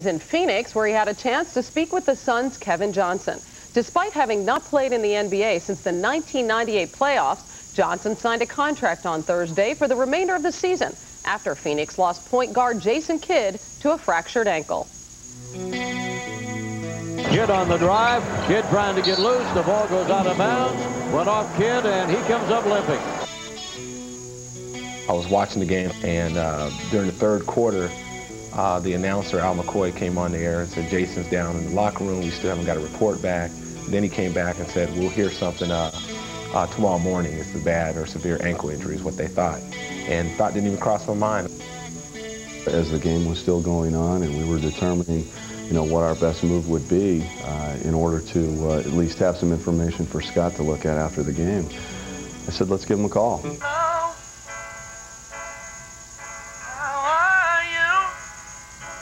in Phoenix, where he had a chance to speak with the Suns' Kevin Johnson. Despite having not played in the NBA since the 1998 playoffs, Johnson signed a contract on Thursday for the remainder of the season after Phoenix lost point guard Jason Kidd to a fractured ankle. Kidd on the drive. Kidd trying to get loose. The ball goes out of bounds. Went off Kidd, and he comes up limping. I was watching the game, and during the third quarter, the announcer, Al McCoy, came on the air and said, Jason's down in the locker room. We still haven't got a report back. Then he came back and said, we'll hear something tomorrow morning. It's a bad or severe ankle injury is what they thought. And thought didn't even cross my mind. As the game was still going on and we were determining, what our best move would be in order to at least have some information for Scott to look at after the game, I said, let's give him a call.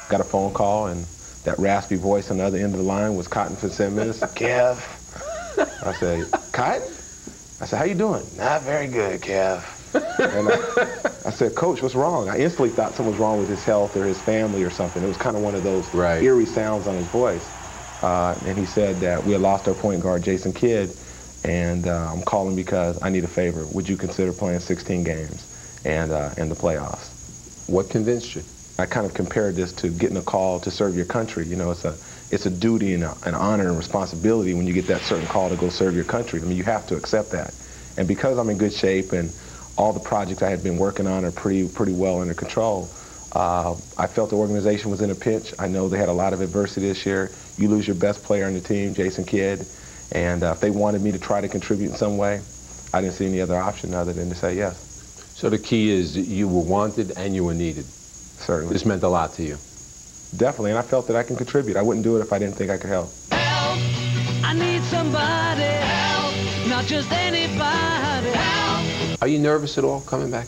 Got a phone call, and that raspy voice on the other end of the line was Cotton Fitzsimmons. Kev. I said, Cotton? I said, how you doing? Not very good, Kev. And I said, Coach, what's wrong? I instantly thought something was wrong with his health or his family or something. It was kind of one of those eerie sounds on his voice. And he said that we had lost our point guard, Jason Kidd, and I'm calling because I need a favor. Would you consider playing 16 games and in the playoffs? What convinced you? I kind of compared this to getting a call to serve your country. It's a duty and an honor and responsibility when you get that certain call to go serve your country. I mean, you have to accept that. And because I'm in good shape and all the projects I had been working on are pretty well under control, I felt the organization was in a pinch. I know they had a lot of adversity this year. You lose your best player on the team, Jason Kidd, and if they wanted me to try to contribute in some way, I didn't see any other option other than to say yes. So the key is you were wanted and you were needed. Certainly. This meant a lot to you. Definitely, and I felt that I can contribute. I wouldn't do it if I didn't think I could help. Help! I need somebody. Help! Not just anybody. Help! Are you nervous at all coming back?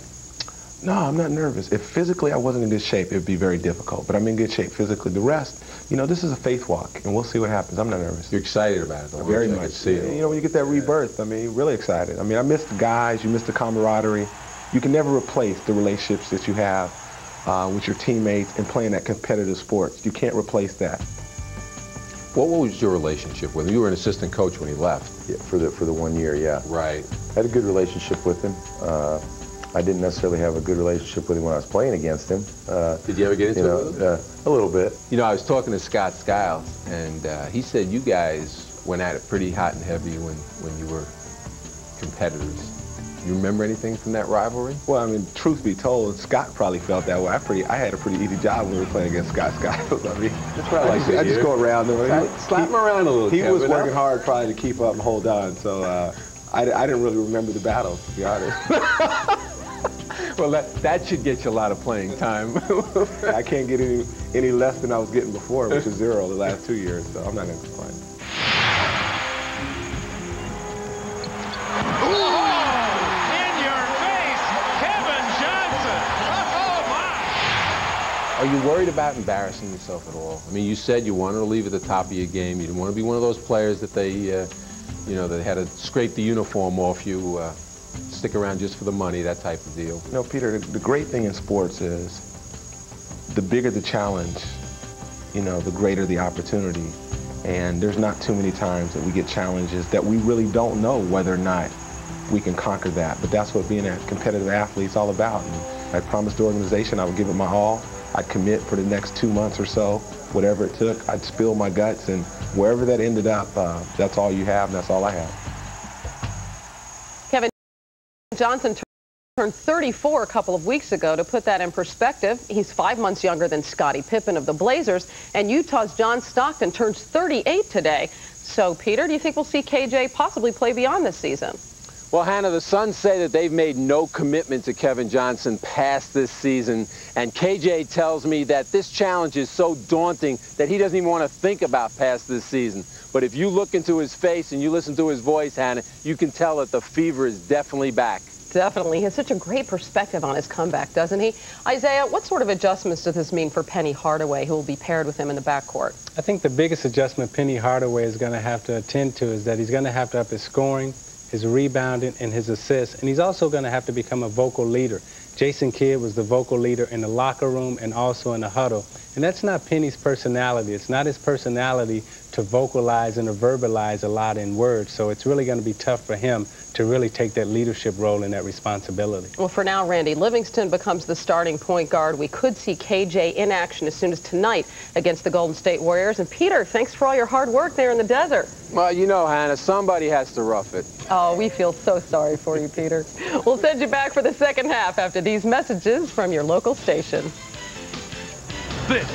No, I'm not nervous. If physically I wasn't in good shape, it would be very difficult. But I'm in good shape physically. The rest, this is a faith walk, and we'll see what happens. I'm not nervous. You're excited about it, though. Very much. See it. When you get that rebirth, really excited. I miss the guys. You miss the camaraderie. You can never replace the relationships that you have with your teammates and playing that competitive sports. You can't replace that. What was your relationship with him? You were an assistant coach when he left. Yeah, for the 1 year, yeah. Right. I had a good relationship with him. I didn't necessarily have a good relationship with him when I was playing against him. Did you ever get into it with him? A little bit. I was talking to Scott Skiles, and he said you guys went at it pretty hot and heavy when you were competitors. You remember anything from that rivalry? Well, truth be told, Scott probably felt that way. I had a pretty easy job when we were playing against Scott Skiles. That's what I just go around. Slap him around a little. He was working hard probably to keep up and hold on. So I didn't really remember the battles, to be honest. Well, that should get you a lot of playing time. I can't get any less than I was getting before, which is 0 the last 2 years. So I'm not going to complain. Are you worried about embarrassing yourself at all? You said you wanted to leave at the top of your game. You didn't want to be one of those players that they, that had to scrape the uniform off you, stick around just for the money, that type of deal. Peter, the great thing in sports is the bigger the challenge, the greater the opportunity. And there's not too many times that we get challenges that we really don't know whether or not we can conquer that. But that's what being a competitive athlete is all about. And I promised the organization I would give it my all. I'd commit for the next 2 months or so, whatever it took. I'd spill my guts, and wherever that ended up, that's all you have, and that's all I have. Kevin Johnson turned 34 a couple of weeks ago. To put that in perspective, he's 5 months younger than Scottie Pippen of the Blazers, and Utah's John Stockton turns 38 today. So, Peter, do you think we'll see KJ possibly play beyond this season? Well, Hannah, the Suns say that they've made no commitment to Kevin Johnson past this season, and KJ tells me that this challenge is so daunting that he doesn't even want to think about past this season. But if you look into his face and you listen to his voice, Hannah, you can tell that the fever is definitely back. Definitely. He has such a great perspective on his comeback, doesn't he? Isaiah, what sort of adjustments does this mean for Penny Hardaway, who will be paired with him in the backcourt? I think the biggest adjustment Penny Hardaway is going to have to attend to is that he's going to have to up his scoring, his rebounding, and his assists, and he's also going to have to become a vocal leader. Jason Kidd was the vocal leader in the locker room and also in the huddle. And that's not Penny's personality. It's not his personality to vocalize and to verbalize a lot in words. So it's really going to be tough for him to really take that leadership role and that responsibility. Well, for now, Randy, Livingston becomes the starting point guard. We could see KJ in action as soon as tonight against the Golden State Warriors. And Peter, thanks for all your hard work there in the desert. Well, you know, Hannah, somebody has to rough it. Oh, we feel so sorry for you, Peter. We'll send you back for the second half after these messages from your local station. This